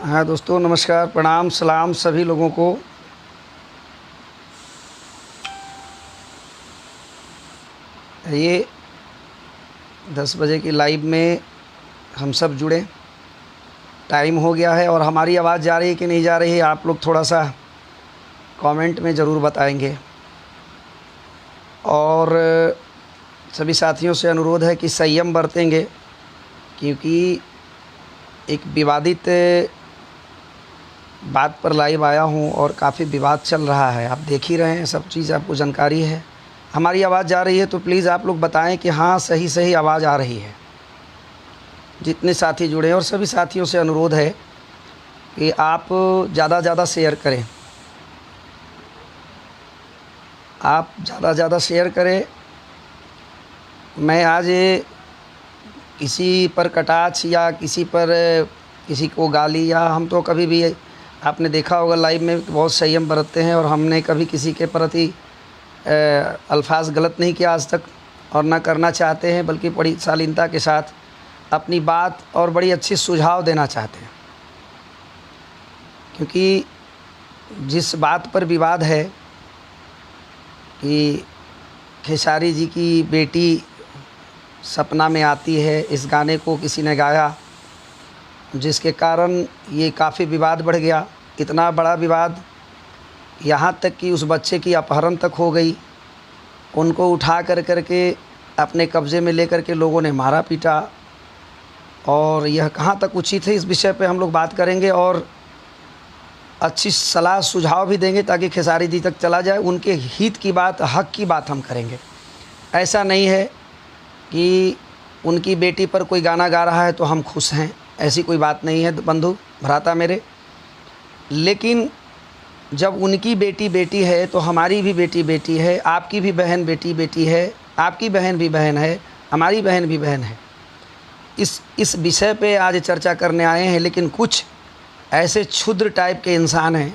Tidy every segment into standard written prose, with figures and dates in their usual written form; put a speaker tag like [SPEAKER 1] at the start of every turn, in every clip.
[SPEAKER 1] हाँ दोस्तों, नमस्कार, प्रणाम, सलाम सभी लोगों को। ये 10 बजे की लाइव में हम सब जुड़े। टाइम हो गया है और हमारी आवाज़ जा रही है कि नहीं जा रही है, आप लोग थोड़ा सा कमेंट में ज़रूर बताएंगे। और सभी साथियों से अनुरोध है कि संयम बरतेंगे, क्योंकि एक विवादित बात पर लाइव आया हूँ और काफ़ी विवाद चल रहा है। आप देख ही रहे हैं, सब चीज़ आपको जानकारी है। हमारी आवाज़ जा रही है तो प्लीज़ आप लोग बताएं कि हाँ सही आवाज़ आ रही है। जितने साथी जुड़े हैं और सभी साथियों से अनुरोध है कि आप ज़्यादा शेयर करें। आप ज़्यादा शेयर करें। मैं आज किसी पर कटाक्ष या किसी को गाली, या हम तो कभी भी, आपने देखा होगा लाइव में, बहुत संयम बरतते हैं और हमने कभी किसी के प्रति अल्फाज गलत नहीं किया आज तक और ना करना चाहते हैं, बल्कि बड़ी शालीनता के साथ अपनी बात और बड़ी अच्छी सुझाव देना चाहते हैं। क्योंकि जिस बात पर विवाद है कि खेसारी जी की बेटी सपना में आती है, इस गाने को किसी ने गाया, जिसके कारण ये काफ़ी विवाद बढ़ गया। इतना बड़ा विवाद, यहाँ तक कि उस बच्चे की अपहरण तक हो गई। उनको उठा करके अपने कब्ज़े में लेकर के लोगों ने मारा पीटा। और यह कहाँ तक उचित है, इस विषय पे हम लोग बात करेंगे और अच्छी सलाह सुझाव भी देंगे ताकि खेसारी जी तक चला जाए। उनके हित की बात, हक की बात हम करेंगे। ऐसा नहीं है कि उनकी बेटी पर कोई गाना गा रहा है तो हम खुश हैं, ऐसी कोई बात नहीं है बंधु भ्राता मेरे। लेकिन जब उनकी बेटी है तो हमारी भी बेटी है, आपकी भी बहन बेटी है, आपकी बहन भी बहन है, हमारी बहन भी बहन है। इस विषय पे आज चर्चा करने आए हैं। लेकिन कुछ ऐसे क्षुद्र टाइप के इंसान हैं,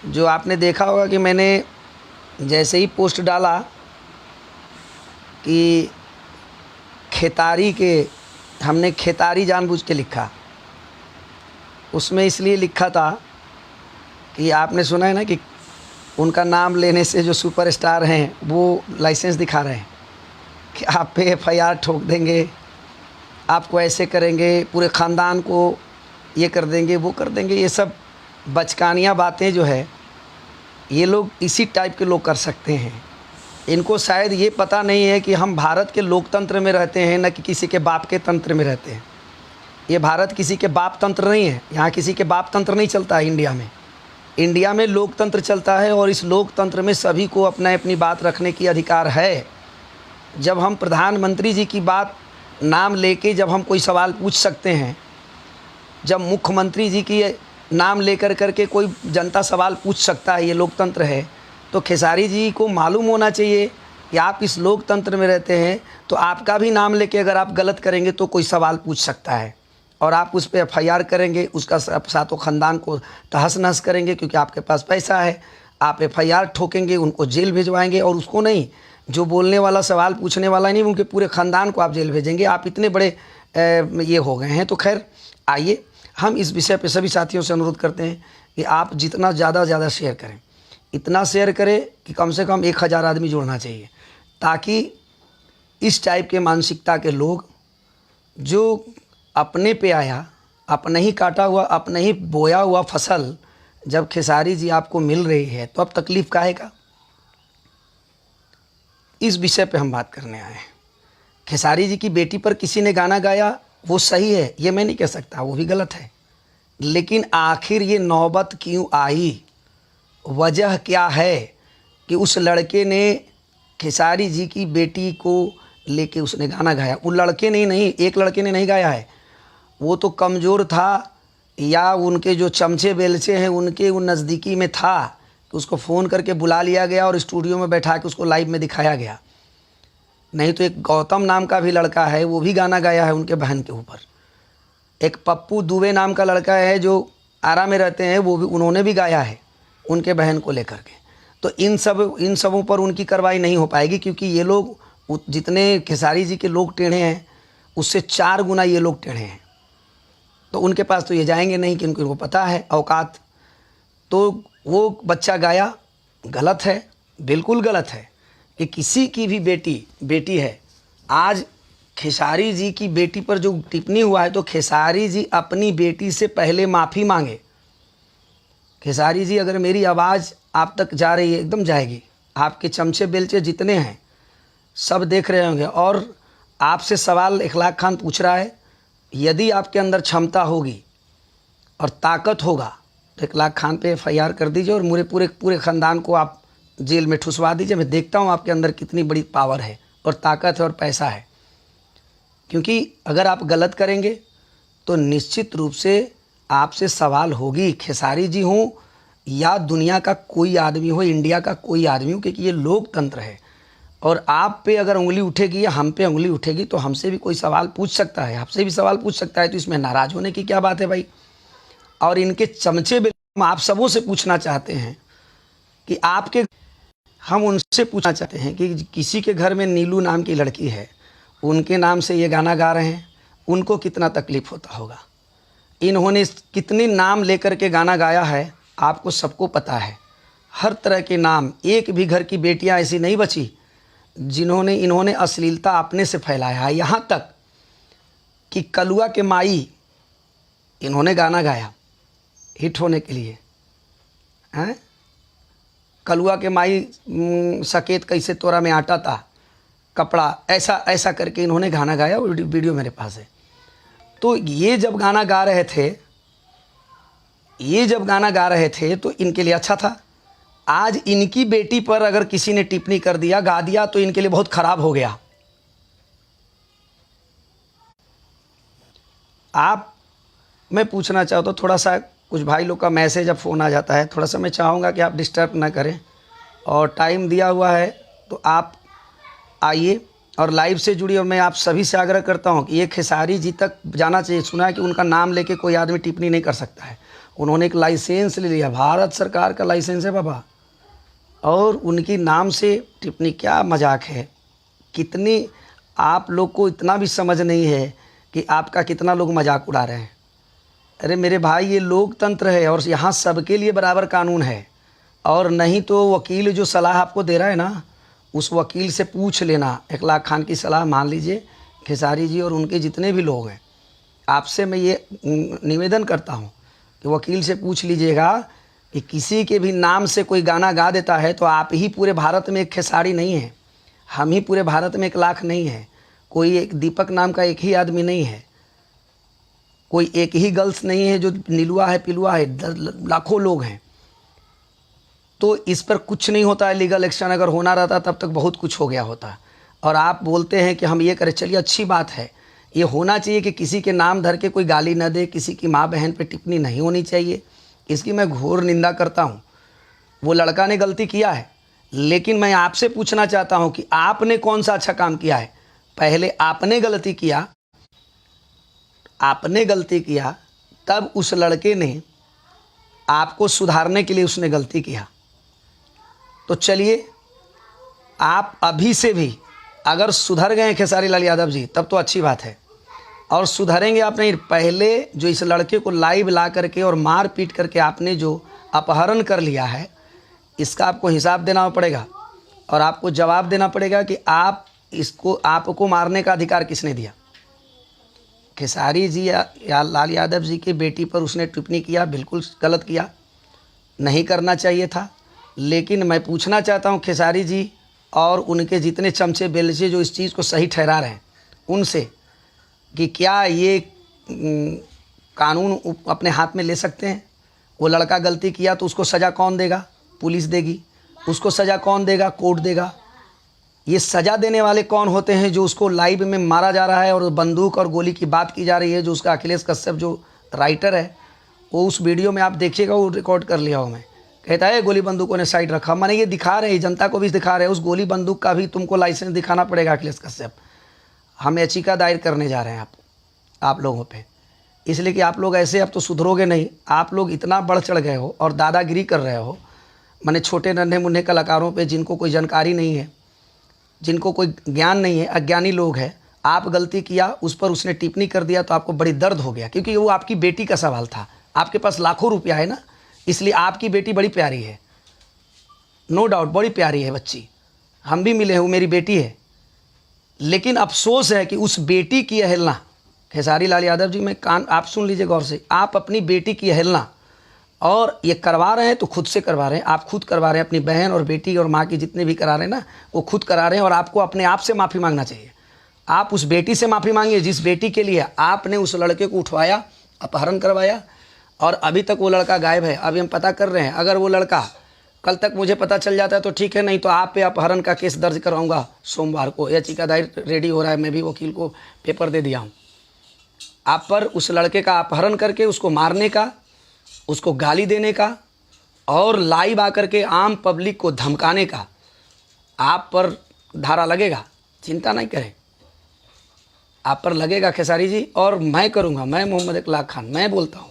[SPEAKER 1] जो आपने देखा होगा कि मैंने जैसे ही पोस्ट डाला कि हमने खेतारी जानबूझ के लिखा। उसमें इसलिए लिखा था कि आपने सुना है ना कि उनका नाम लेने से जो सुपरस्टार हैं वो लाइसेंस दिखा रहे हैं कि आप पे FIR ठोक देंगे, आपको ऐसे करेंगे, पूरे ख़ानदान को ये कर देंगे, वो कर देंगे। ये सब बचकानियाँ बातें जो है, ये लोग इसी टाइप के लोग कर सकते हैं। इनको शायद ये पता नहीं है कि हम भारत के लोकतंत्र में रहते हैं, न कि किसी के बाप के तंत्र में रहते हैं। ये भारत किसी के बाप तंत्र नहीं है। यहाँ किसी के बाप तंत्र नहीं चलता है। इंडिया में लोकतंत्र चलता है और इस लोकतंत्र में सभी को अपनी बात रखने की अधिकार है। जब हम प्रधानमंत्री जी की बात नाम लेके जब हम कोई सवाल पूछ सकते हैं, जब मुख्यमंत्री जी की नाम लेकर करके कोई जनता सवाल पूछ सकता है, ये लोकतंत्र है। तो खेसारी जी को मालूम होना चाहिए कि आप इस लोकतंत्र में रहते हैं, तो आपका भी नाम लेके अगर आप गलत करेंगे तो कोई सवाल पूछ सकता है और आप उस पर FIR करेंगे, उसका सातों ख़ानदान को तहस नहस करेंगे, क्योंकि आपके पास पैसा है। आप FIR ठोकेंगे, उनको जेल भिजवाएंगे, और उसको नहीं, जो बोलने वाला, सवाल पूछने वाला नहीं, उनके पूरे ख़ानदान को आप जेल भेजेंगे। आप इतने बड़े ये हो गए हैं। तो खैर, आइए हम इस विषय पे सभी साथियों से अनुरोध करते हैं कि आप जितना ज़्यादा शेयर करें, इतना शेयर करें कि कम से कम 1000 आदमी जुड़ना चाहिए, ताकि इस टाइप के मानसिकता के लोग, जो अपने पे आया, अपने ही काटा हुआ, अपने ही बोया हुआ फसल जब खेसारी जी आपको मिल रही है, तो अब तकलीफ़ काहे का। इस विषय पे हम बात करने आए हैं। खेसारी जी की बेटी पर किसी ने गाना गाया, वो सही है, ये मैं नहीं कह सकता, वो भी गलत है। लेकिन आखिर ये नौबत क्यों आई, वजह क्या है कि उस लड़के ने खेसारी जी की बेटी को लेके उसने गाना गाया। वो लड़के ने नहीं, एक लड़के ने नहीं गाया है, वो तो कमज़ोर था, या उनके जो चमचे बेलचे हैं उनके वो नज़दीकी में था कि उसको फ़ोन करके बुला लिया गया और स्टूडियो में बैठा के उसको लाइव में दिखाया गया। नहीं तो एक गौतम नाम का भी लड़का है, वो भी गाना गाया है उनके बहन के ऊपर। एक पप्पू दुबे नाम का लड़का है जो आरा में रहते हैं, वो भी, उन्होंने भी गाया है उनके बहन को लेकर के। तो इन सबों पर उनकी कार्रवाई नहीं हो पाएगी, क्योंकि ये लोग, जितने खेसारी जी के लोग टेढ़े हैं उससे 4 गुना ये लोग टेढ़े हैं। तो उनके पास तो ये जाएंगे नहीं कि उनको पता है औकात। तो वो बच्चा गाया, गलत है, बिल्कुल गलत है कि किसी की भी बेटी है। आज खेसारी जी की बेटी पर जो टिप्पणी हुआ है तो खेसारी जी अपनी बेटी से पहले माफ़ी मांगे। खेसारी जी, अगर मेरी आवाज़ आप तक जा रही है, एकदम जाएगी, आपके चमचे बेलचे जितने हैं सब देख रहे होंगे। और आपसे सवाल इखलाक खान पूछ रहा है, यदि आपके अंदर क्षमता होगी और ताकत होगा तो इखलाक खान पे FIR कर दीजिए और मेरे पूरे ख़ानदान को आप जेल में ठुसवा दीजिए। मैं देखता हूँ आपके अंदर कितनी बड़ी पावर है और ताकत है और पैसा है। क्योंकि अगर आप गलत करेंगे तो निश्चित रूप से आपसे सवाल होगी। खेसारी जी हों या दुनिया का कोई आदमी हो, इंडिया का कोई आदमी हो, क्योंकि ये लोकतंत्र है। और आप पे अगर उंगली उठेगी या हम पे उंगली उठेगी तो हमसे भी कोई सवाल पूछ सकता है, आपसे भी सवाल पूछ सकता है। तो इसमें नाराज़ होने की क्या बात है भाई। और इनके चमचे हम आप सबों से पूछना चाहते हैं कि हम उनसे पूछना चाहते हैं कि किसी के घर में नीलू नाम की लड़की है, उनके नाम से ये गाना गा रहे हैं, उनको कितना तकलीफ़ होता होगा। इन्होंने कितने नाम लेकर के गाना गाया है आपको सबको पता है। हर तरह के नाम, एक भी घर की बेटियां ऐसी नहीं बची इन्होंने अश्लीलता अपने से फैलाया है। यहाँ तक कि कलुआ के माई इन्होंने गाना गाया हिट होने के लिए हैं। कलुआ के माई सकेत कैसे तोरा में आटा था कपड़ा, ऐसा करके इन्होंने गाना गाया। वीडियो मेरे पास है। तो ये जब गाना गा रहे थे तो इनके लिए अच्छा था। आज इनकी बेटी पर अगर किसी ने टिप्पणी कर दिया, गा दिया, तो इनके लिए बहुत ख़राब हो गया। मैं पूछना चाहता हूँ, थोड़ा सा कुछ भाई लोग का मैसेज अब फ़ोन आ जाता है, थोड़ा सा मैं चाहूँगा कि आप डिस्टर्ब ना करें और टाइम दिया हुआ है तो आप आइए और लाइव से जुड़िए। और मैं आप सभी से आग्रह करता हूँ कि ये खेसारी जी तक जाना चाहिए। सुना है कि उनका नाम लेके कोई आदमी टिप्पणी नहीं कर सकता है। उन्होंने एक लाइसेंस ले लिया, भारत सरकार का लाइसेंस है बाबा, और उनकी नाम से टिप्पणी, क्या मजाक है। कितनी आप लोग को इतना भी समझ नहीं है कि आपका कितना लोग मजाक उड़ा रहे हैं। अरे मेरे भाई, ये लोकतंत्र है और यहाँ सबके लिए बराबर कानून है। और नहीं तो वकील जो सलाह आपको दे रहा है ना, उस वकील से पूछ लेना। इखलाक खान की सलाह मान लीजिए, खेसारी जी और उनके जितने भी लोग हैं, आपसे मैं ये निवेदन करता हूँ कि वकील से पूछ लीजिएगा कि किसी के भी नाम से कोई गाना गा देता है तो आप ही पूरे भारत में एक खेसारी नहीं है, हम ही पूरे भारत में 1 लाख नहीं है, कोई एक दीपक नाम का एक ही आदमी नहीं है, कोई एक ही गर्ल्स नहीं है जो नीलुआ है पिलुआ है, लाखों लोग हैं। तो इस पर कुछ नहीं होता है लीगल एक्शन। अगर होना रहता तब तक बहुत कुछ हो गया होता। और आप बोलते हैं कि हम ये करें, चलिए अच्छी बात है। ये होना चाहिए कि किसी के नाम धर के कोई गाली न दे, किसी की माँ बहन पे टिप्पणी नहीं होनी चाहिए। इसकी मैं घोर निंदा करता हूँ। वो लड़का ने गलती किया है, लेकिन मैं आपसे पूछना चाहता हूँ कि आपने कौन सा अच्छा काम किया है। पहले आपने गलती किया, तब उस लड़के ने आपको सुधारने के लिए उसने गलती किया। तो चलिए, आप अभी से भी अगर सुधर गए खेसारी लाल यादव जी, तब तो अच्छी बात है। और सुधरेंगे आप नहीं, पहले जो इस लड़के को लाइव ला करके और मार पीट करके आपने जो अपहरण कर लिया है, इसका आपको हिसाब देना पड़ेगा और आपको जवाब देना पड़ेगा कि आपको मारने का अधिकार किसने दिया। खेसारी जी या लाल यादव जी की बेटी पर उसने टिप्पणी किया, बिल्कुल गलत किया, नहीं करना चाहिए था। लेकिन मैं पूछना चाहता हूं खेसारी जी और उनके जितने चमचे बेलचे जो इस चीज़ को सही ठहरा रहे हैं उनसे, कि क्या ये कानून अपने हाथ में ले सकते हैं। वो लड़का गलती किया तो उसको सज़ा कौन देगा? पुलिस देगी। उसको सज़ा कौन देगा? कोर्ट देगा। ये सज़ा देने वाले कौन होते हैं? जो उसको लाइव में मारा जा रहा है और बंदूक और गोली की बात की जा रही है। जो उसका अखिलेश कश्यप जो राइटर है, वो उस वीडियो में आप देखिएगा, वो रिकॉर्ड कर लिया हो। मैं कहता है गोली बंदूकों ने साइड रखा। मैंने ये दिखा रहे, जनता को भी दिखा रहे हैं। उस गोली बंदूक का भी तुमको लाइसेंस दिखाना पड़ेगा अखिलेश कश्यप। हम याचिका दायर करने जा रहे हैं आप लोगों पे, इसलिए कि आप लोग ऐसे अब तो सुधरोगे नहीं। आप लोग इतना बढ़ चढ़ गए हो और दादागिरी कर रहे हो। मैंने छोटे नन्हे मुन्ने कलाकारों पे, जिनको कोई जानकारी नहीं है, जिनको कोई ज्ञान नहीं है, अज्ञानी लोग हैं, आप गलती किया, उस पर उसने टिप्पणी कर दिया तो आपको बड़ी दर्द हो गया, क्योंकि वो आपकी बेटी का सवाल था। आपके पास लाखों रुपया है ना, इसलिए आपकी बेटी बड़ी प्यारी है, नो डाउट बड़ी प्यारी है बच्ची, हम भी मिले हैं, वो मेरी बेटी है। लेकिन अफसोस है कि उस बेटी की अवहेलना, खेसारी लाल यादव जी, मैं कान आप सुन लीजिए गौर से, आप अपनी बेटी की अवहेलना, और ये करवा रहे हैं तो खुद से करवा रहे हैं, आप खुद करवा रहे हैं, अपनी बहन और बेटी और माँ की जितने भी करा रहे हैं ना, वो खुद करा रहे हैं। और आपको अपने आप से माफ़ी मांगना चाहिए। आप उस बेटी से माफ़ी मांगिए जिस बेटी के लिए आपने उस लड़के को उठवाया, अपहरण करवाया, और अभी तक वो लड़का गायब है। अभी हम पता कर रहे हैं, अगर वो लड़का कल तक मुझे पता चल जाता है तो ठीक है, नहीं तो आप पे अपहरण का केस दर्ज कराऊंगा सोमवार को। याचिका दायर रेडी हो रहा है, मैं भी वकील को पेपर दे दिया हूँ आप पर। उस लड़के का अपहरण करके उसको मारने का, उसको गाली देने का और लाइव आकर के आम पब्लिक को धमकाने का आप पर धारा लगेगा, चिंता नहीं करें, आप पर लगेगा खेसारी जी। और मैं करूँगा, मैं मोहम्मद इकलाक खान, मैं बोलता हूँ,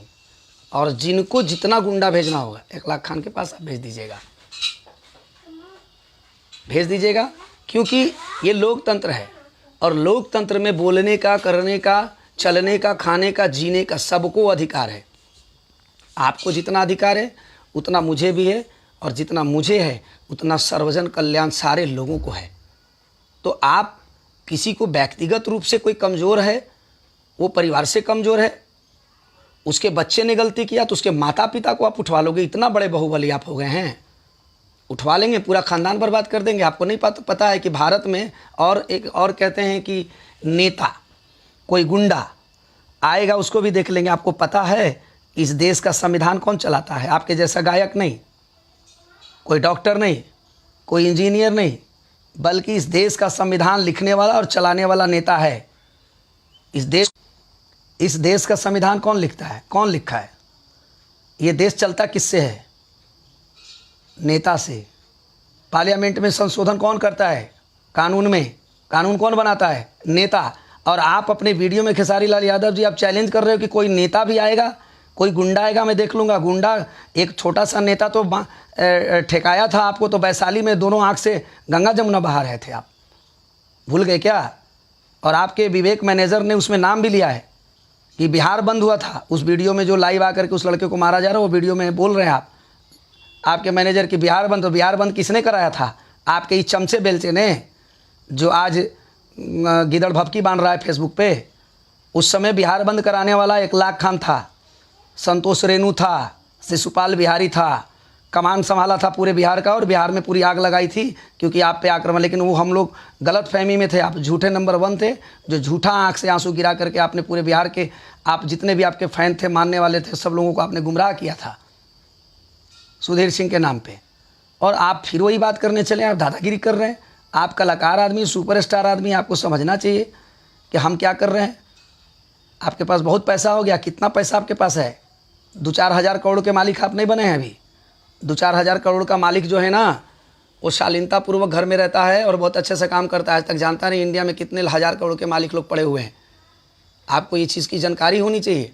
[SPEAKER 1] और जिनको जितना गुंडा भेजना होगा इकलाक खान के पास आप भेज दीजिएगा, भेज दीजिएगा, क्योंकि ये लोकतंत्र है, और लोकतंत्र में बोलने का, करने का, चलने का, खाने का, जीने का सबको अधिकार है। आपको जितना अधिकार है उतना मुझे भी है, और जितना मुझे है उतना सर्वजन कल्याण सारे लोगों को है। तो आप किसी को व्यक्तिगत रूप से कोई कमज़ोर है, वो परिवार से कमज़ोर है, उसके बच्चे ने गलती किया तो उसके माता पिता को आप उठवा लोगे, इतना बड़े बाहुबली आप हो गए हैं, उठवा लेंगे, पूरा ख़ानदान बर्बाद कर देंगे। आपको नहीं पता है कि भारत में, और एक और कहते हैं कि नेता, कोई गुंडा आएगा उसको भी देख लेंगे। आपको पता है इस देश का संविधान कौन चलाता है? आपके जैसा गायक नहीं, कोई डॉक्टर नहीं, कोई इंजीनियर नहीं, बल्कि इस देश का संविधान लिखने वाला और चलाने वाला नेता है। इस देश का संविधान कौन लिखता है? कौन लिखा है? ये देश चलता किससे है? नेता से। पार्लियामेंट में संशोधन कौन करता है? कानून में कानून कौन बनाता है? नेता। और आप अपने वीडियो में खेसारी लाल यादव जी आप चैलेंज कर रहे हो कि कोई नेता भी आएगा, कोई गुंडा आएगा, मैं देख लूँगा। गुंडा एक छोटा सा नेता तो ठेकाया था आपको, तो वैशाली में दोनों आँख से गंगा जमुना बहा रहे थे, आप भूल गए क्या? और आपके विवेक मैनेजर ने उसमें नाम भी लिया है कि बिहार बंद हुआ था। उस वीडियो में जो लाइव आकर के उस लड़के को मारा जा रहा है, वो वीडियो में बोल रहे हैं आप, आपके मैनेजर की बिहार बंद। तो बिहार बंद किसने कराया था? आपके इस चमचे बेलचे ने, जो आज गिदड़ भपकी बांध रहा है फेसबुक पे। उस समय बिहार बंद कराने वाला इकलाक खान था, संतोष रेणु था, शिशुपाल बिहारी था, कमान संभाला था पूरे बिहार का, और बिहार में पूरी आग लगाई थी क्योंकि आप पे आक्रमण। लेकिन वो हम लोग गलत फहमी में थे, आप झूठे नंबर 1 थे, जो झूठा आंख से आंसू गिरा करके आपने पूरे बिहार के, आप जितने भी आपके फैन थे, मानने वाले थे, सब लोगों को आपने गुमराह किया था सुधीर सिंह के नाम पे। और आप फिर वही बात करने चले, आप दादागिरी कर रहे हैं। आप कलाकार आदमी, सुपरस्टार आदमी, आपको समझना चाहिए कि हम क्या कर रहे हैं। आपके पास बहुत पैसा हो गया। कितना पैसा आपके पास है? 2-4 हज़ार करोड़ के मालिक आप नहीं बने हैं अभी। 2-4 हज़ार करोड़ का मालिक जो है ना, वो शालीनतापूर्वक घर में रहता है और बहुत अच्छे से काम करता है। आज तक जानता नहीं इंडिया में कितने हज़ार करोड़ के मालिक लोग पड़े हुए हैं। आपको ये चीज़ की जानकारी होनी चाहिए।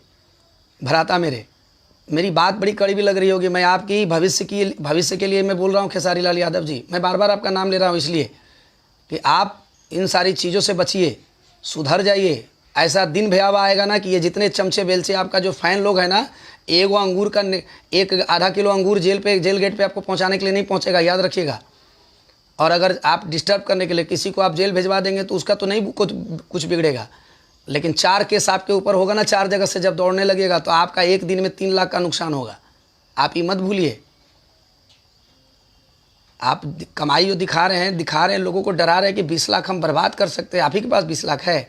[SPEAKER 1] भ्राता मेरी बात बड़ी कड़ी भी लग रही होगी। मैं आपकी भविष्य के लिए मैं बोल रहा हूँ खेसारी लाल यादव जी। मैं बार बार आपका नाम ले रहा हूँ इसलिए कि आप इन सारी चीज़ों से बचिए, सुधर जाइए। ऐसा दिन भयावह आएगा ना कि ये जितने चमचे बेलचे आपका जो फ़ैन लोग हैं ना, एक अंगूर का एक आधा किलो अंगूर जेल गेट पे आपको पहुंचाने के लिए नहीं पहुंचेगा, याद रखिएगा। और अगर आप डिस्टर्ब करने के लिए किसी को आप जेल भिजवा देंगे तो उसका तो नहीं कुछ बिगड़ेगा, लेकिन 4 केस आपके ऊपर होगा ना, 4 जगह से जब दौड़ने लगेगा तो आपका एक दिन में 3 लाख का नुकसान होगा। आप ये मत भूलिए। आप कमाई जो दिखा रहे हैं, लोगों को डरा रहे हैं कि 20 लाख हम बर्बाद कर सकते हैं। आप ही के पास 20 लाख है?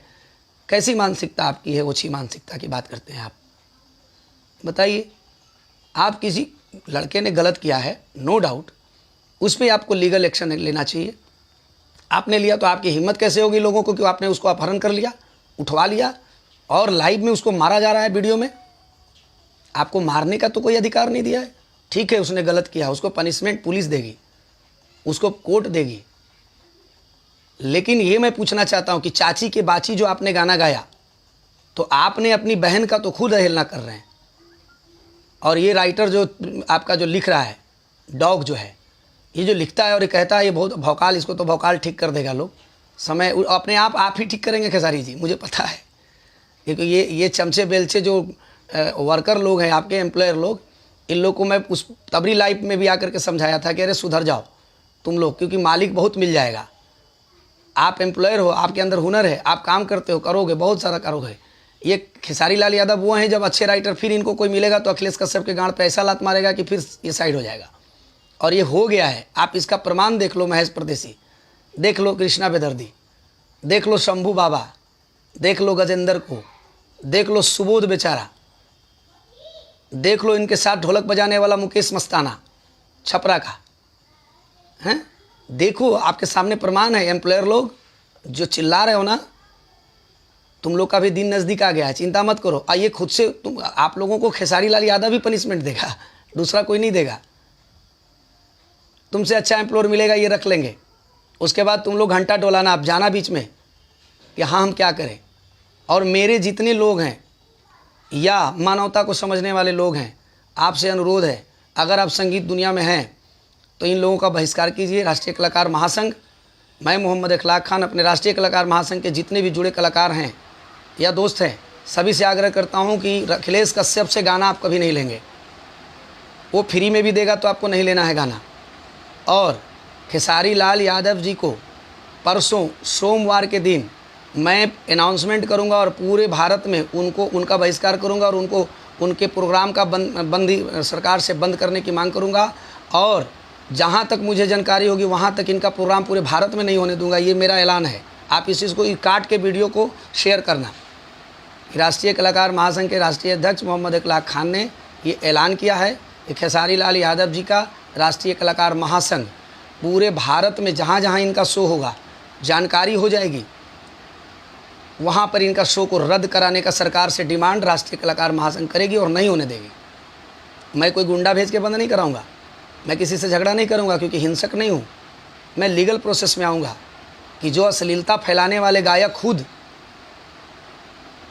[SPEAKER 1] कैसी मानसिकता आपकी है? ओछी मानसिकता की बात करते हैं आप। बताइए, आप किसी लड़के ने गलत किया है, नो डाउट, उस पर आपको लीगल एक्शन लेना चाहिए। आपने लिया तो आपकी हिम्मत कैसे होगी लोगों को कि आपने उसको अपहरण कर लिया, उठवा लिया, और लाइव में उसको मारा जा रहा है वीडियो में। आपको मारने का तो कोई अधिकार नहीं दिया है। ठीक है, उसने गलत किया, उसको पनिशमेंट पुलिस देगी, उसको कोर्ट देगी। लेकिन ये मैं पूछना चाहता हूँ कि चाची के बाची जो आपने गाना गाया, तो आपने अपनी बहन का तो खुद अवहेलना कर रहे हैं। और ये राइटर जो आपका जो लिख रहा है, डॉग जो है, ये जो लिखता है और ये कहता है ये बहुत भौकाल, इसको तो भौकाल ठीक कर देगा लोग। समय अपने आप ही ठीक करेंगे खेसारी जी, मुझे पता है। क्योंकि ये चमचे बेलचे जो वर्कर लोग हैं, आपके एम्प्लॉयर लोग, इन लोग को मैं उस तबरी लाइफ में भी आकर के समझाया था कि अरे सुधर जाओ तुम लोग, क्योंकि मालिक बहुत मिल जाएगा। आप एम्प्लॉयर हो, आपके अंदर हुनर है, आप काम करते हो, करोगे, बहुत सारा करोगे। ये खेसारी लाल यादव वो हैं जब अच्छे राइटर, फिर इनको कोई मिलेगा तो अखिलेश कश्यप के गांड पे ऐसा लात मारेगा कि फिर ये साइड हो जाएगा। और ये हो गया है। आप इसका प्रमाण देख लो, महेश परदेसी देख लो, कृष्णा बेदर्दी देख लो, शंभू बाबा देख लो, गजेंद्र को देख लो, सुबोध बेचारा देख लो, इनके साथ ढोलक बजाने वाला मुकेश मस्ताना छपरा का हैं, देखो आपके सामने प्रमाण है। एम्प्लॉयर लोग जो चिल्ला रहे हो ना, तुम लोग का भी दिन नज़दीक आ गया है, चिंता मत करो। आइए खुद से आप लोगों को खेसारी लाल यादव भी पनिशमेंट देगा, दूसरा कोई नहीं देगा। तुमसे अच्छा एम्प्लॉयर मिलेगा, ये रख लेंगे। उसके बाद तुम लोग घंटा डोलाना, आप जाना बीच में कि हाँ हम क्या करें। और मेरे जितने लोग हैं या मानवता को समझने वाले लोग हैं, आपसे अनुरोध है, अगर आप संगीत दुनिया में हैं तो इन लोगों का बहिष्कार कीजिए। राष्ट्रीय कलाकार महासंघ, मैं मोहम्मद इखलाक खान अपने राष्ट्रीय कलाकार महासंघ के जितने भी जुड़े कलाकार हैं या दोस्त हैं, सभी से आग्रह करता हूं कि अखिलेश कश्यप से गाना आप कभी नहीं लेंगे। वो फ्री में भी देगा तो आपको नहीं लेना है गाना। और खेसारी लाल यादव जी को परसों सोमवार के दिन मैं अनाउंसमेंट करूंगा और पूरे भारत में उनका बहिष्कार करूंगा और उनके प्रोग्राम का बंदी सरकार से बंद करने की मांग करूंगा। और जहां तक मुझे जानकारी होगी वहां तक इनका प्रोग्राम पूरे भारत में नहीं होने दूंगा, ये मेरा ऐलान है। आप इस चीज़ को काट के वीडियो को शेयर करना। राष्ट्रीय कलाकार महासंघ के राष्ट्रीय अध्यक्ष मोहम्मद इखलाक खान ने ये ऐलान किया है कि खेसारी लाल यादव जी का राष्ट्रीय कलाकार महासंघ पूरे भारत में जहाँ जहाँ इनका शो होगा, जानकारी हो जाएगी, वहाँ पर इनका शो को रद्द कराने का सरकार से डिमांड राष्ट्रीय कलाकार महासंघ करेगी और नहीं होने देगी। मैं कोई गुंडा भेज के बंद नहीं कराऊंगा, मैं किसी से झगड़ा नहीं करूंगा, क्योंकि हिंसक नहीं हूँ। मैं लीगल प्रोसेस में आऊँगा कि जो अश्लीलता फैलाने वाले गायक खुद,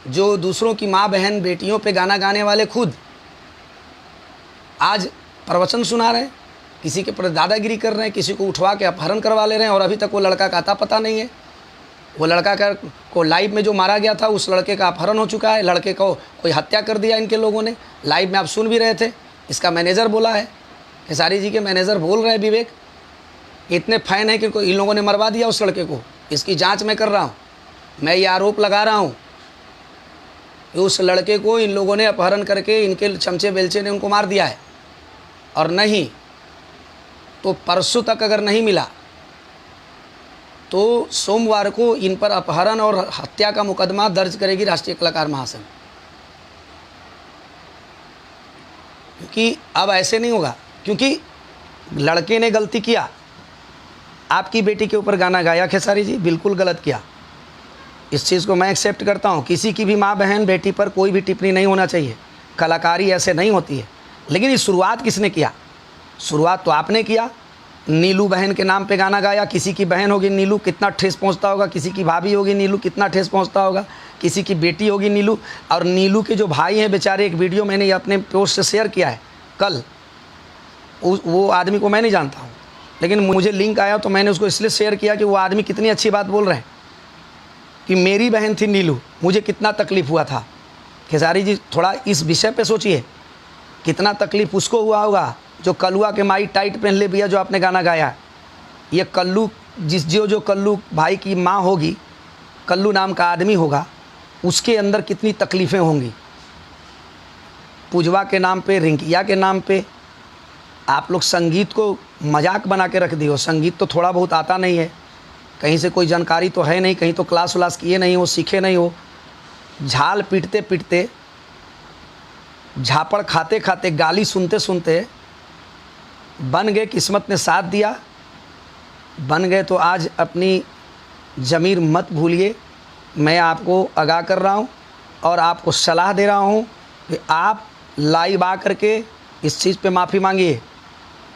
[SPEAKER 1] जो दूसरों की माँ बहन बेटियों पे गाना गाने वाले खुद आज प्रवचन सुना रहे हैं, किसी के पर दादागिरी कर रहे हैं, किसी को उठवा के अपहरण करवा ले रहे हैं और अभी तक वो लड़का का अता पता नहीं है। वो लड़का को लाइव में जो मारा गया था, उस लड़के का अपहरण हो चुका है, लड़के को कोई हत्या कर दिया इनके लोगों ने। लाइव में आप सुन भी रहे थे, इसका मैनेजर बोला है, खेसारी जी के मैनेजर बोल रहे हैं विवेक, इतने फैन है कि इन लोगों ने मरवा दिया उस लड़के को। इसकी जांच मैं कर रहा हूँ, मैं ये आरोप लगा रहा हूँ कि उस लड़के को इन लोगों ने अपहरण करके इनके चमचे बेलचे ने उनको मार दिया है। और नहीं तो परसों तक अगर नहीं मिला तो सोमवार को इन पर अपहरण और हत्या का मुकदमा दर्ज करेगी राष्ट्रीय कलाकार महासंघ। क्योंकि अब ऐसे नहीं होगा, क्योंकि लड़के ने गलती किया, आपकी बेटी के ऊपर गाना गाया खेसारी जी, बिल्कुल गलत किया। इस चीज़ को मैं एक्सेप्ट करता हूँ। किसी की भी माँ बहन बेटी पर कोई भी टिप्पणी नहीं होना चाहिए, कलाकारी ऐसे नहीं होती है। लेकिन ये शुरुआत किसने किया? शुरुआत तो आपने किया। नीलू बहन के नाम पे गाना गाया, किसी की बहन होगी नीलू, कितना ठेस पहुंचता होगा, किसी की भाभी होगी नीलू, कितना ठेस पहुंचता होगा, किसी की बेटी होगी नीलू। और नीलू के जो भाई हैं बेचारे, एक वीडियो मैंने अपने पोस्ट से शेयर किया है कल, वो आदमी को मैं नहीं जानता हूँ, लेकिन मुझे लिंक आया तो मैंने उसको इसलिए शेयर किया कि वो आदमी कितनी अच्छी बात बोल रहे हैं कि मेरी बहन थी नीलू, मुझे कितना तकलीफ़ हुआ था। खेसारी जी थोड़ा इस विषय पे सोचिए, कितना तकलीफ़ उसको हुआ होगा जो कलुआ के माई टाइट पहन ले भैया, जो आपने गाना गाया। ये कल्लू जो कल्लू भाई की माँ होगी, कल्लू नाम का आदमी होगा, उसके अंदर कितनी तकलीफ़ें होंगी। पूजवा के नाम पे, रिंकिया के नाम पे आप लोग संगीत को मजाक बना के रख दियो। संगीत तो थोड़ा बहुत आता नहीं है, कहीं से कोई जानकारी तो है नहीं, कहीं तो क्लास व्लास किए नहीं हो, सीखे नहीं हो। झाल पीटते पीटते, झापड़ खाते खाते, गाली सुनते सुनते बन गए, किस्मत ने साथ दिया, बन गए। तो आज अपनी ज़मीर मत भूलिए। मैं आपको आगाह कर रहा हूँ और आपको सलाह दे रहा हूँ कि आप लाइव आ करके इस चीज़ पे माफ़ी मांगिए,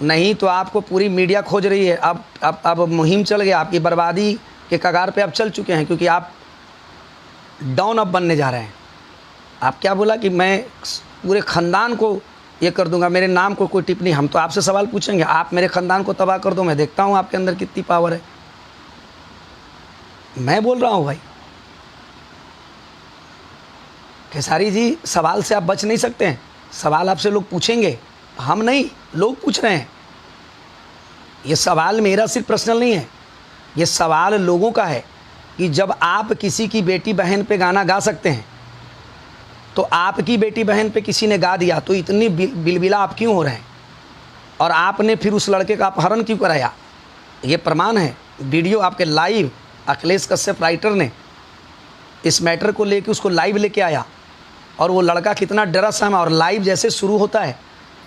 [SPEAKER 1] नहीं तो आपको पूरी मीडिया खोज रही है। अब मुहिम चल गया, आपकी बर्बादी के कगार पे आप चल चुके हैं, क्योंकि आप डाउन अप बनने जा रहे हैं। आप क्या बोला कि मैं पूरे ख़ानदान को ये कर दूंगा, मेरे नाम को कोई टिप्पणी। हम तो आपसे सवाल पूछेंगे, आप मेरे ख़ानदान को तबाह कर दो, मैं देखता हूँ आपके अंदर कितनी पावर है। मैं बोल रहा हूँ भाई। खेसारी जी, सवाल से आप बच नहीं सकते हैं। सवाल आपसे लोग पूछेंगे, हम नहीं, लोग पूछ रहे हैं। ये सवाल मेरा सिर्फ पर्सनल नहीं है, ये सवाल लोगों का है कि जब आप किसी की बेटी बहन पे गाना गा सकते हैं, तो आपकी बेटी बहन पे किसी ने गा दिया तो इतनी बिलबिला आप क्यों हो रहे हैं? और आपने फिर उस लड़के का अपहरण क्यों कराया? ये प्रमाण है, वीडियो आपके लाइव, अखिलेश कश्यप राइटर ने इस मैटर को लेके उसको लाइव लेके आया, और वो लड़का कितना डरा सहमा। और लाइव जैसे शुरू होता है,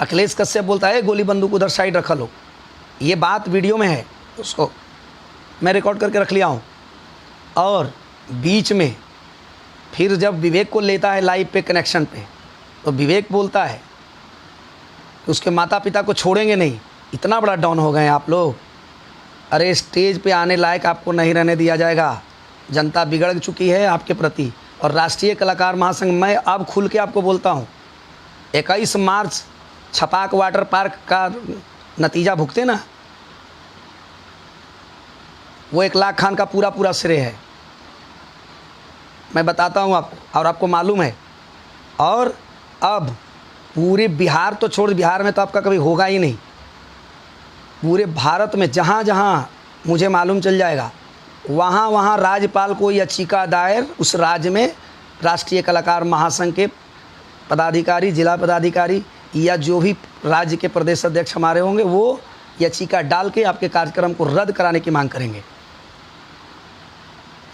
[SPEAKER 1] अखिलेश कश्यप बोलता है गोली बंदूक उधर साइड रखा लो। ये बात वीडियो में है, उसको मैं रिकॉर्ड करके रख लिया हूँ। और बीच में फिर जब विवेक को लेता है लाइव पे कनेक्शन पे, तो विवेक बोलता है कि उसके माता पिता को छोड़ेंगे नहीं। इतना बड़ा डाउन हो गए आप लोग। अरे स्टेज पे आने लायक आपको नहीं रहने दिया जाएगा। जनता बिगड़ चुकी है आपके प्रति। और राष्ट्रीय कलाकार महासंघ, मैं अब खुल के आपको बोलता हूँ, 21 मार्च छपाक वाटर पार्क का नतीजा भुगते ना, वो 1 लाख खान का पूरा श्रेय है। मैं बताता हूँ आपको, और आपको मालूम है। और अब पूरे बिहार तो छोड़, बिहार में तो आपका कभी होगा ही नहीं, पूरे भारत में जहाँ जहाँ मुझे मालूम चल जाएगा, वहाँ वहाँ राज्यपाल को याचिका दायर उस राज्य में राष्ट्रीय कलाकार महासंघ के पदाधिकारी, जिला पदाधिकारी या जो भी राज्य के प्रदेश अध्यक्ष हमारे होंगे, वो याचिका डाल के आपके कार्यक्रम को रद्द कराने की मांग करेंगे।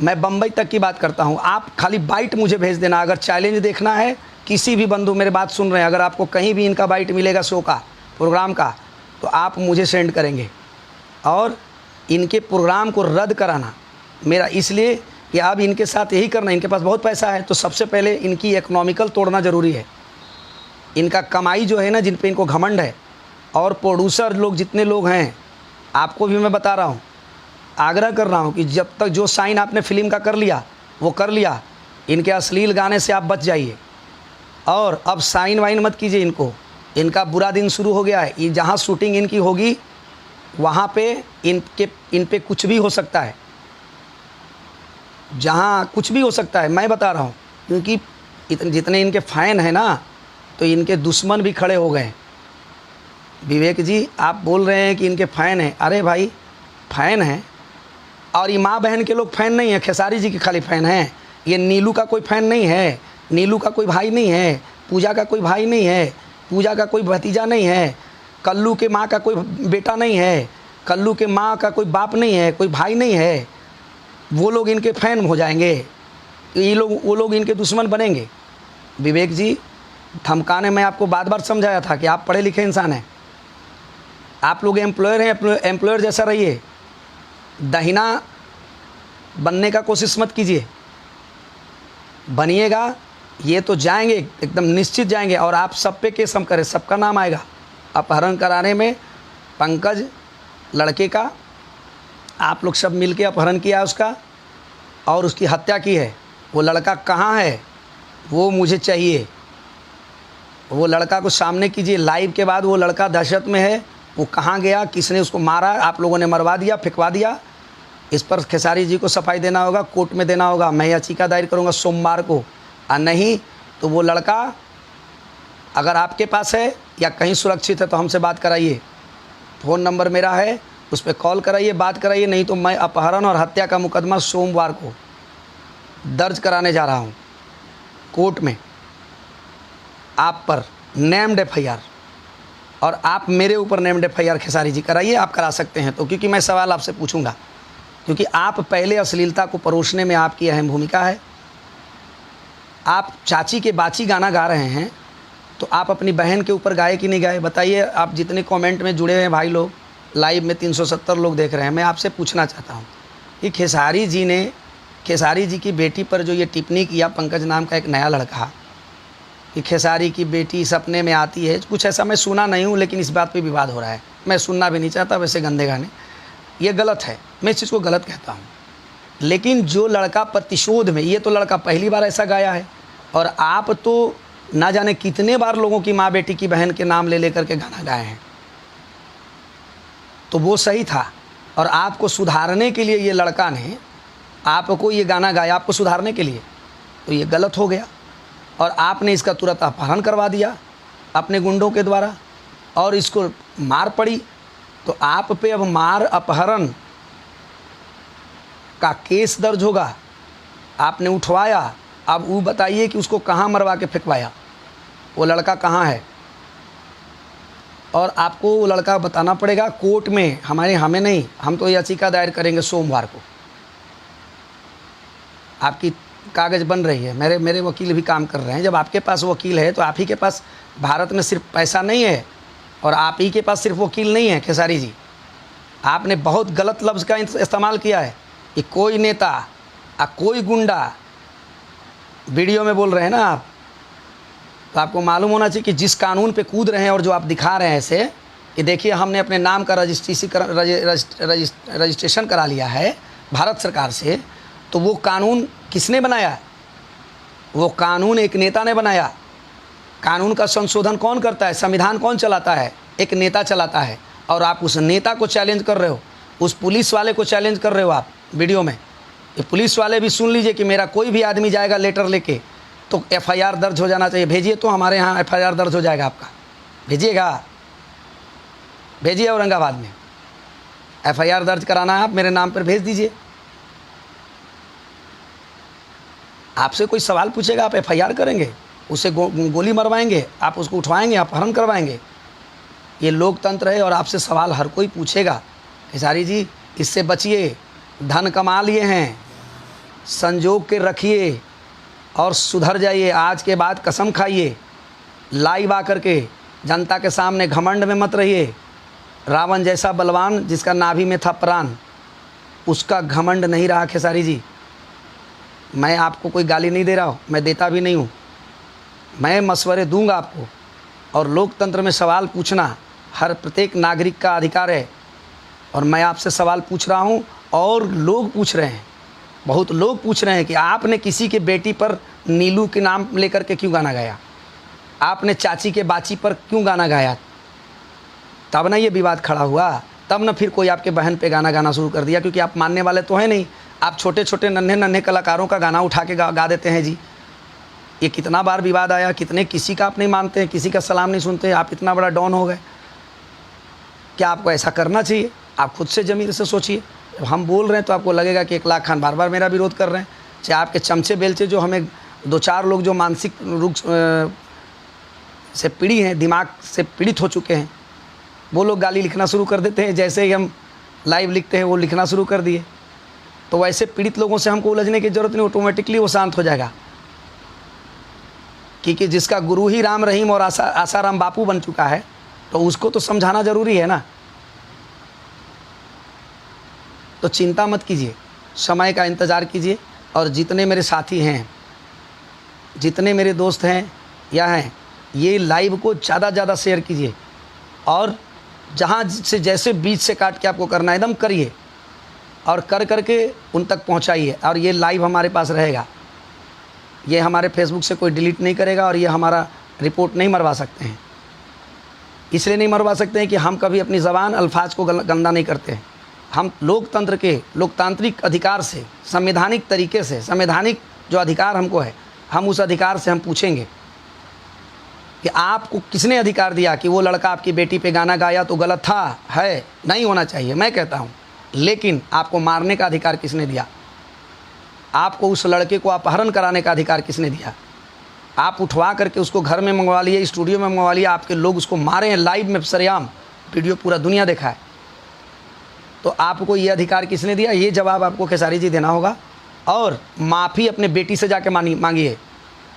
[SPEAKER 1] मैं बम्बई तक की बात करता हूँ। आप खाली बाइट मुझे भेज देना। अगर चैलेंज देखना है, किसी भी बंधु मेरे बात सुन रहे हैं, अगर आपको कहीं भी इनका बाइट मिलेगा शो का, प्रोग्राम का, तो आप मुझे सेंड करेंगे। और इनके प्रोग्राम को रद्द कराना मेरा इसलिए कि अब इनके साथ यही करना, इनके पास बहुत पैसा है, तो सबसे पहले इनकी इकोनॉमिकल तोड़ना ज़रूरी है। इनका कमाई जो है ना, जिन पे इनको घमंड है, और प्रोड्यूसर लोग जितने लोग हैं, आपको भी मैं बता रहा हूँ, आग्रह कर रहा हूँ कि जब तक जो साइन आपने फिल्म का कर लिया वो कर लिया। इनके अश्लील गाने से आप बच जाइए, और अब साइन वाइन मत कीजिए इनको। इनका बुरा दिन शुरू हो गया है। ये जहाँ शूटिंग इनकी होगी वहाँ पे इन पे कुछ भी हो सकता है, जहाँ कुछ भी हो सकता है, मैं बता रहा हूँ। क्योंकि जितने इनके फ़ैन हैं ना, तो इनके दुश्मन भी खड़े हो गए। विवेक जी, आप बोल रहे हैं कि इनके फ़ैन हैं। अरे भाई, फ़ैन हैं, और ये माँ बहन के लोग फ़ैन नहीं है, खेसारी जी के खाली फ़ैन हैं। ये नीलू का कोई फ़ैन नहीं है, नीलू का कोई भाई नहीं है, पूजा का कोई भाई नहीं है, पूजा का कोई भतीजा नहीं है, कल्लू के माँ का कोई बेटा नहीं है, कल्लू के माँ का कोई बाप नहीं है, कोई भाई नहीं है। वो लोग इनके फ़ैन हो जाएंगे, वो लोग इनके दुश्मन बनेंगे। विवेक जी, धमकाने में आपको बार बार समझाया था कि आप पढ़े लिखे इंसान हैं, आप लोग एम्प्लॉयर हैं, एम्प्लॉयर जैसा रहिए। दहीना बनने का कोशिश मत कीजिए, बनिएगा ये तो जाएंगे, एकदम निश्चित जाएंगे। और आप सब पे केस हम करें, सबका नाम आएगा। अपहरण कराने में पंकज लड़के का, आप लोग सब मिलके अपहरण किया उसका और उसकी हत्या की है। वो लड़का कहाँ है, वो मुझे चाहिए। वो लड़का को सामने कीजिए लाइव के बाद। वो लड़का दहशत में है, वो कहाँ गया, किसने उसको मारा, आप लोगों ने मरवा दिया, फेंकवा दिया। इस पर खेसारी जी को सफाई देना होगा, कोर्ट में देना होगा। मैं याचिका दायर करूँगा सोमवार को, और नहीं तो वो लड़का अगर आपके पास है या कहीं सुरक्षित है तो हमसे बात कराइए। फ़ोन नंबर मेरा है, उस पर कॉल कराइए, बात कराइए। नहीं तो मैं अपहरण और हत्या का मुकदमा सोमवार को दर्ज कराने जा रहा हूँ कोर्ट में, आप पर नेम्ड FIR। और आप मेरे ऊपर नेम्ड FIR खेसारी जी कराइए, आप करा सकते हैं तो, क्योंकि मैं सवाल आपसे पूछूंगा। क्योंकि आप पहले अश्लीलता को परोसने में आपकी अहम भूमिका है। आप चाची के बाची गाना गा रहे हैं, तो आप अपनी बहन के ऊपर गाए कि नहीं गाए, बताइए। आप जितने कमेंट में जुड़े हैं भाई लोग, लाइव में 370 लोग देख रहे हैं, मैं आपसे पूछना चाहता हूँ कि खेसारी जी ने, खेसारी जी की बेटी पर जो ये टिप्पणी किया, पंकज नाम का एक नया लड़का, कि खेसारी की बेटी सपने में आती है, कुछ ऐसा मैं सुना नहीं हूँ, लेकिन इस बात पे विवाद हो रहा है। मैं सुनना भी नहीं चाहता वैसे गंदे गाने, ये गलत है, मैं इस चीज़ को गलत कहता हूँ। लेकिन जो लड़का प्रतिशोध में, ये तो लड़का पहली बार ऐसा गाया है, और आप तो ना जाने कितने बार लोगों की माँ बेटी की बहन के नाम ले लेकर के गाना गाए हैं। तो वो सही था, और आपको सुधारने के लिए ये लड़का ने आपको ये गाना गाया आपको सुधारने के लिए, तो ये गलत हो गया और आपने इसका तुरंत अपहरण करवा दिया अपने गुंडों के द्वारा और इसको मार पड़ी। तो आप पे अब मार अपहरण का केस दर्ज होगा। आपने उठवाया, अब वो बताइए कि उसको कहाँ मरवा के फेंकवाया, वो लड़का कहाँ है, और आपको वो लड़का बताना पड़ेगा कोर्ट में। हमें नहीं, हम तो याचिका दायर करेंगे सोमवार को। आपकी कागज़ बन रही है, मेरे वकील भी काम कर रहे हैं। जब आपके पास वकील है तो आप ही के पास भारत में सिर्फ पैसा नहीं है और आप ही के पास सिर्फ वकील नहीं है। खेसारी जी, आपने बहुत गलत लफ्ज़ का इस्तेमाल किया है कि कोई नेता कोई गुंडा, वीडियो में बोल रहे हैं ना आप, तो आपको मालूम होना चाहिए कि जिस कानून पे कूद रहे हैं और जो आप दिखा रहे हैं ऐसे कि देखिए हमने अपने नाम का रजिस्ट्रेशन करा लिया है भारत सरकार से, तो वो कानून किसने बनाया? वो कानून एक नेता ने बनाया। कानून का संशोधन कौन करता है? संविधान कौन चलाता है? एक नेता चलाता है। और आप उस नेता को चैलेंज कर रहे हो, उस पुलिस वाले को चैलेंज कर रहे हो आप वीडियो में। ये पुलिस वाले भी सुन लीजिए कि मेरा कोई भी आदमी जाएगा लेटर लेके तो एफआईआर दर्ज हो जाना चाहिए। भेजिए, तो हमारे यहाँ एफआईआर दर्ज हो जाएगा आपका। भेजिएगा, भेजिए औरंगाबाद में एफआईआर दर्ज कराना है, आप मेरे नाम पर भेज दीजिए। आपसे कोई सवाल पूछेगा, आप एफआईआर करेंगे, उसे गोली मरवाएंगे, आप उसको उठवाएंगे, अपहरण करवाएंगे। ये लोकतंत्र है और आपसे सवाल हर कोई पूछेगा। खेसारी जी, इससे बचिए। धन कमा लिए हैं, संजोग के रखिए और सुधर जाइए। आज के बाद कसम खाइए, लाइव आकर के जनता के सामने घमंड में मत रहिए। रावण जैसा बलवान जिसका नाभि में था प्राण, उसका घमंड नहीं रहा। खेसारी जी, मैं आपको कोई गाली नहीं दे रहा हूँ, मैं देता भी नहीं हूँ, मैं मशवरे दूंगा आपको। और लोकतंत्र में सवाल पूछना हर प्रत्येक नागरिक का अधिकार है। और मैं आपसे सवाल पूछ रहा हूँ और लोग पूछ रहे हैं, बहुत लोग पूछ रहे हैं कि आपने किसी के बेटी पर नीलू के नाम लेकर के क्यों गाना गाया, आपने चाची के बाची पर क्यों गाना गाया। तब ना ये विवाद खड़ा हुआ, तब ना फिर कोई आपके बहन पे गाना गाना शुरू कर दिया, क्योंकि आप मानने वाले तो हैं नहीं। आप छोटे छोटे नन्हे नन्हे कलाकारों का गाना उठा के गा देते हैं जी। ये कितना बार विवाद आया, कितने किसी का आप नहीं मानते हैं, किसी का सलाम नहीं सुनते। आप इतना बड़ा डॉन हो गए, क्या आपको ऐसा करना चाहिए? आप खुद से ज़मीर से सोचिए। हम बोल रहे हैं तो आपको लगेगा कि इकलाक खान बार बार मेरा विरोध कर रहे हैं। चाहे आपके चमचे बेलचे जो हमें दो चार लोग जो मानसिक रूप से पीड़ी हैं, दिमाग से पीड़ित हो चुके हैं, वो लोग गाली लिखना शुरू कर देते हैं। जैसे ही हम लाइव लिखते हैं वो लिखना शुरू कर दिए। तो वैसे पीड़ित लोगों से हमको उलझने की ज़रूरत नहीं, ऑटोमेटिकली वो शांत हो जाएगा। क्योंकि जिसका गुरु ही राम रहीम और आसाराम बापू बन चुका है, तो उसको तो समझाना ज़रूरी है ना। तो चिंता मत कीजिए, समय का इंतज़ार कीजिए। और जितने मेरे साथी हैं, जितने मेरे दोस्त हैं या हैं, ये लाइव को ज़्यादा शेयर कीजिए और जहाँ से जैसे बीच से काट के आपको करना है एकदम करिए और कर करके उन तक पहुँचाइए। और ये लाइव हमारे पास रहेगा, ये हमारे फेसबुक से कोई डिलीट नहीं करेगा और ये हमारा रिपोर्ट नहीं मरवा सकते हैं। इसलिए नहीं मरवा सकते हैं कि हम कभी अपनी ज़बान अल्फाज को गंदा नहीं करते हैं। हम लोकतंत्र के लोकतांत्रिक अधिकार से, संवैधानिक तरीके से, संवैधानिक जो अधिकार हमको है, हम उस अधिकार से हम पूछेंगे कि आपको किसने अधिकार दिया कि वो लड़का आपकी बेटी पे गाना गाया तो गलत था, है, नहीं होना चाहिए, मैं कहता हूँ। लेकिन आपको मारने का अधिकार किसने दिया? आपको उस लड़के को अपहरण कराने का अधिकार किसने दिया? आप उठवा करके उसको घर में मंगवा लिए, स्टूडियो में मंगवा लिए, आपके लोग उसको मारे हैं लाइव में, सरेआम वीडियो पूरा दुनिया देखा है। तो आपको ये अधिकार किसने दिया? ये जवाब आपको खेसारी जी देना होगा। और माफ़ी अपने बेटी से जाके मांगिए,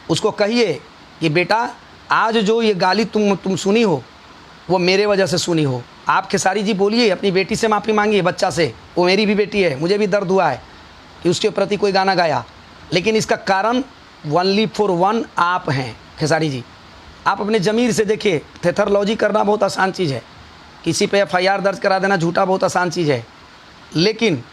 [SPEAKER 1] उसको कहिए कि बेटा आज जो ये गाली तुम सुनी हो वो मेरे वजह से सुनी हो। आप खेसारी जी बोलिए, अपनी बेटी से माफ़ी मांगिए, बच्चा से। वो मेरी भी बेटी है, मुझे भी दर्द हुआ है कि उसके प्रति कोई गाना गाया, लेकिन इसका कारण ओनली फॉर वन आप हैं खेसारी जी। आप अपने ज़मीर से देखिए, थेथरलॉजी करना बहुत आसान चीज़ है, किसी पे एफआईआर दर्ज करा देना झूठा बहुत आसान चीज़ है, लेकिन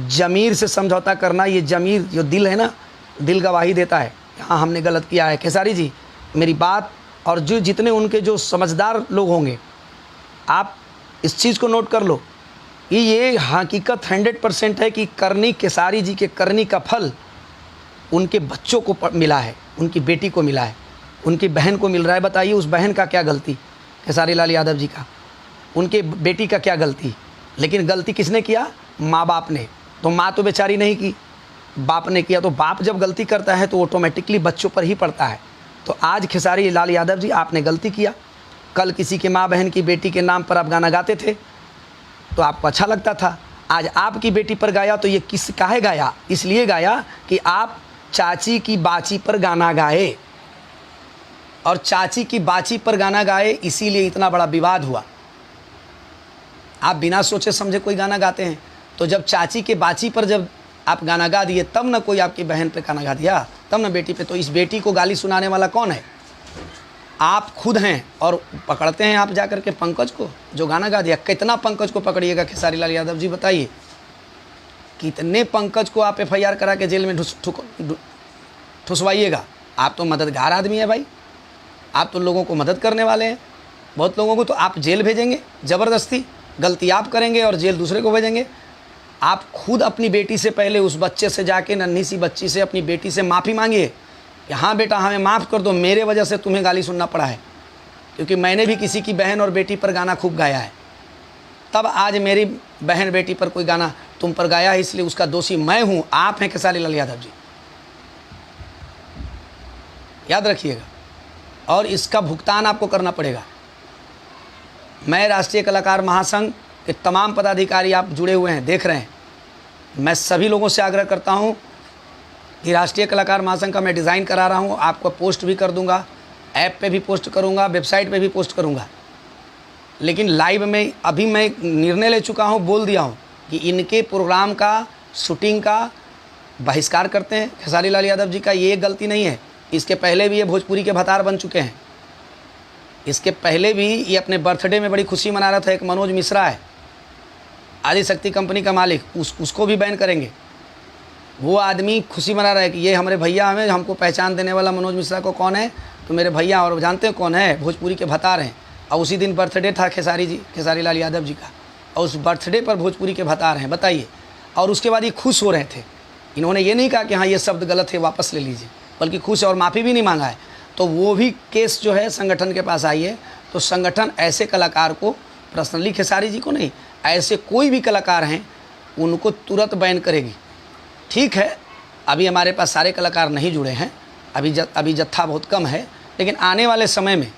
[SPEAKER 1] ज़मीर से समझौता करना, ये ज़मीर जो दिल है ना, दिल गवाही देता है हाँ हमने गलत किया है। खेसारी जी मेरी बात, और जो जितने उनके जो समझदार लोग होंगे, आप इस चीज़ को नोट कर लो ये हकीकत 100% है कि करनी केसारी जी के करनी का फल उनके बच्चों को मिला है, उनकी बेटी को मिला है, उनकी बहन को मिल रहा है। बताइए उस बहन का क्या गलती, खेसारी लाल यादव जी का, उनके बेटी का क्या गलती। लेकिन गलती किसने किया? माँ बाप ने। तो माँ तो बेचारी नहीं की, बाप ने किया। तो बाप जब गलती करता है तो ऑटोमेटिकली बच्चों पर ही पड़ता है। तो आज खेसारी लाल यादव जी आपने गलती किया। कल किसी के माँ बहन की बेटी के नाम पर आप गाना गाते थे तो आपको अच्छा लगता था। आज आपकी बेटी पर गाया तो ये किस काहे गाया? इसलिए गाया कि आप चाची की बाची पर गाना गाए, और चाची की बाची पर गाना गाए इसीलिए इतना बड़ा विवाद हुआ। आप बिना सोचे समझे कोई गाना गाते हैं, तो जब चाची के बाची पर जब आप गाना गा दिए तब ना कोई आपकी बहन पे गाना गा दिया, तब ना बेटी पे। तो इस बेटी को गाली सुनाने वाला कौन है? आप खुद हैं। और पकड़ते हैं आप जाकर के पंकज को जो गाना गा दिया। कितना पंकज को पकड़िएगा खेसारी लाल यादव जी, बताइए कितने पंकज को आप FIR करा के जेल में ठुसवाइएगा? आप तो मददगार आदमी है भाई, आप तो लोगों को मदद करने वाले हैं। बहुत लोगों को तो आप जेल भेजेंगे ज़बरदस्ती, गलती आप करेंगे और जेल दूसरे को भेजेंगे। आप खुद अपनी बेटी से पहले उस बच्चे से जाके, नन्ही सी बच्ची से, अपनी बेटी से माफ़ी मांगिए कि हाँ बेटा हमें माफ़ कर दो, मेरे वजह से तुम्हें गाली सुनना पड़ा है, क्योंकि मैंने भी किसी की बहन और बेटी पर गाना खूब गाया है। तब आज मेरी बहन बेटी पर कोई गाना तुम पर गाया है, इसलिए उसका दोषी मैं हूँ, आप हैं खेसारी लाल यादव जी, याद रखिएगा। और इसका भुगतान आपको करना पड़ेगा। मैं राष्ट्रीय कलाकार महासंघ के तमाम पदाधिकारी आप जुड़े हुए हैं, देख रहे हैं, मैं सभी लोगों से आग्रह करता हूं कि राष्ट्रीय कलाकार महासंघ का मैं डिज़ाइन करा रहा हूं, आपको पोस्ट भी कर दूंगा, ऐप पे भी पोस्ट करूंगा, वेबसाइट पे भी पोस्ट करूंगा। लेकिन लाइव में अभी मैं निर्णय ले चुका हूं, बोल दिया हूं कि इनके प्रोग्राम का, शूटिंग का बहिष्कार करते हैं। खेसारी लाल यादव जी का ये गलती नहीं है, इसके पहले भी ये भोजपुरी के भतार बन चुके हैं। इसके पहले भी ये अपने बर्थडे में बड़ी खुशी मना रहा था। एक मनोज मिश्रा है, आदिशक्ति कंपनी का मालिक, उसको भी बैन करेंगे। वो आदमी खुशी मना रहा है कि ये हमारे भैया, हमें हमको पहचान देने वाला मनोज मिश्रा को कौन है, तो मेरे भैया, और जानते हैं कौन है, भोजपुरी के भतार हैं। और उसी दिन बर्थडे था खेसारी लाल यादव जी का, और उस बर्थडे पर भोजपुरी के भतार हैं, बताइए। और उसके बाद ये खुश हो रहे थे। इन्होंने ये नहीं कहा कि हाँ ये शब्द गलत है, वापस ले लीजिए, बल्कि खुश है और माफ़ी भी नहीं मांगा है। तो वो भी केस जो है संगठन के पास आई है। तो संगठन ऐसे कलाकार को, पर्सनली खेसारी जी को नहीं, ऐसे कोई भी कलाकार हैं उनको तुरंत बैन करेगी। ठीक है, अभी हमारे पास सारे कलाकार नहीं जुड़े हैं, अभी जत्था बहुत कम है, लेकिन आने वाले समय में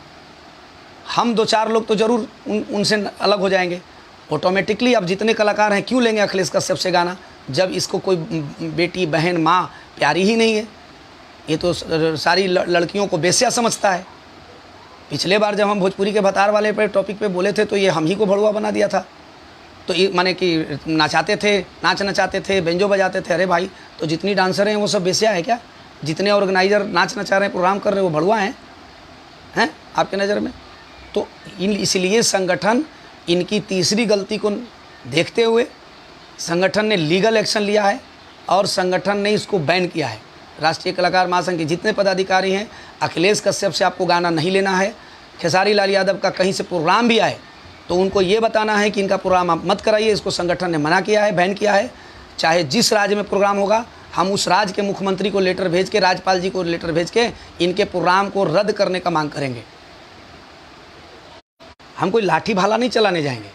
[SPEAKER 1] हम 2-4 लोग तो ज़रूर उनसे अलग हो जाएंगे ऑटोमेटिकली। अब जितने कलाकार हैं, क्यों लेंगे अखिलेश कश्यप से गाना जब इसको कोई बेटी, बहन, माँ प्यारी ही नहीं है? ये तो सारी लड़कियों को बेस्या समझता है। पिछले बार जब हम भोजपुरी के भतार वाले पे टॉपिक पे बोले थे तो ये हम ही को भड़ुआ बना दिया था। तो ये माने कि नचाते थे, नाच नचाते थे, बेंजो बजाते थे। अरे भाई, तो जितनी डांसर हैं वो सब बेस्या है क्या? जितने ऑर्गेनाइज़र नाच नचा रहे हैं, प्रोग्राम कर रहे हैं, वो भड़ुआ हैं आपके नज़र में? तो इसलिए संगठन इनकी तीसरी गलती को देखते हुए संगठन ने लीगल एक्शन लिया है और संगठन ने इसको बैन किया है। राष्ट्रीय कलाकार महासंघ के जितने पदाधिकारी हैं, अखिलेश कश्यप से आपको गाना नहीं लेना है। खेसारी लाल यादव का कहीं से प्रोग्राम भी आए तो उनको ये बताना है कि इनका प्रोग्राम आप मत कराइए। इसको संगठन ने मना किया है, बैन किया है। चाहे जिस राज्य में प्रोग्राम होगा, हम उस राज्य के मुख्यमंत्री को लेटर भेज के, राज्यपाल जी को लेटर भेज के इनके प्रोग्राम को रद्द करने का मांग करेंगे। हम कोई लाठी भाला नहीं चलाने जाएंगे,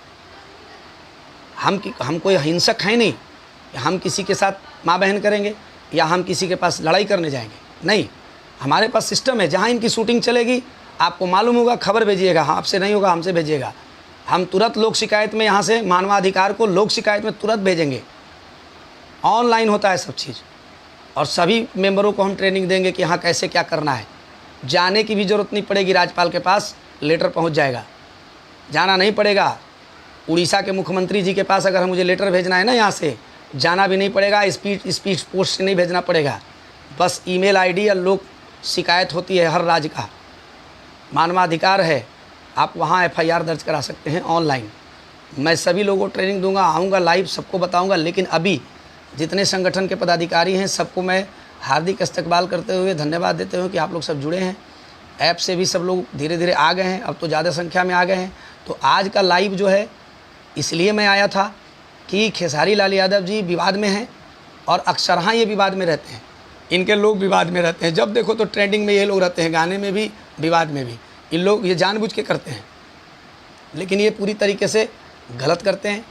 [SPEAKER 1] हम कोई हिंसक हैं नहीं, हम किसी के साथ माँ बहन करेंगे या हम किसी के पास लड़ाई करने जाएंगे, नहीं। हमारे पास सिस्टम है, जहाँ इनकी शूटिंग चलेगी आपको मालूम होगा, खबर भेजिएगा, हाँ आपसे नहीं होगा हमसे भेजिएगा। हम तुरंत लोक शिकायत में, यहाँ से मानवाधिकार को लोक शिकायत में तुरंत भेजेंगे। ऑनलाइन होता है सब चीज़, और सभी मेंबरों को हम ट्रेनिंग देंगे कि हाँ कैसे क्या करना है। जाने की भी ज़रूरत नहीं पड़ेगी, राज्यपाल के पास लेटर पहुँच जाएगा, जाना नहीं पड़ेगा। उड़ीसा के मुख्यमंत्री जी के पास अगर मुझे लेटर भेजना है ना, यहाँ से जाना भी नहीं पड़ेगा, स्पीड पोस्ट से नहीं भेजना पड़ेगा, बस ईमेल आईडी या लोक शिकायत होती है हर राज्य का, मानवाधिकार है, आप वहाँ FIR दर्ज करा सकते हैं ऑनलाइन। मैं सभी लोगों को ट्रेनिंग दूंगा, आऊँगा लाइव, सबको बताऊँगा। लेकिन अभी जितने संगठन के पदाधिकारी हैं सबको मैं हार्दिक इस्तकबाल करते हुए धन्यवाद देते हुए कि आप लोग सब जुड़े हैं। ऐप से भी सब लोग धीरे धीरे आ गए हैं, अब तो ज़्यादा संख्या में आ गए हैं। तो आज का लाइव जो है इसलिए मैं आया था कि खेसारी लाल यादव जी विवाद में हैं और अक्सर हाँ ये विवाद में रहते हैं, इनके लोग विवाद में रहते हैं। जब देखो तो ट्रेंडिंग में ये लोग रहते हैं, गाने में भी विवाद में भी। इन लोग ये जानबूझ के करते हैं, लेकिन ये पूरी तरीके से गलत करते हैं।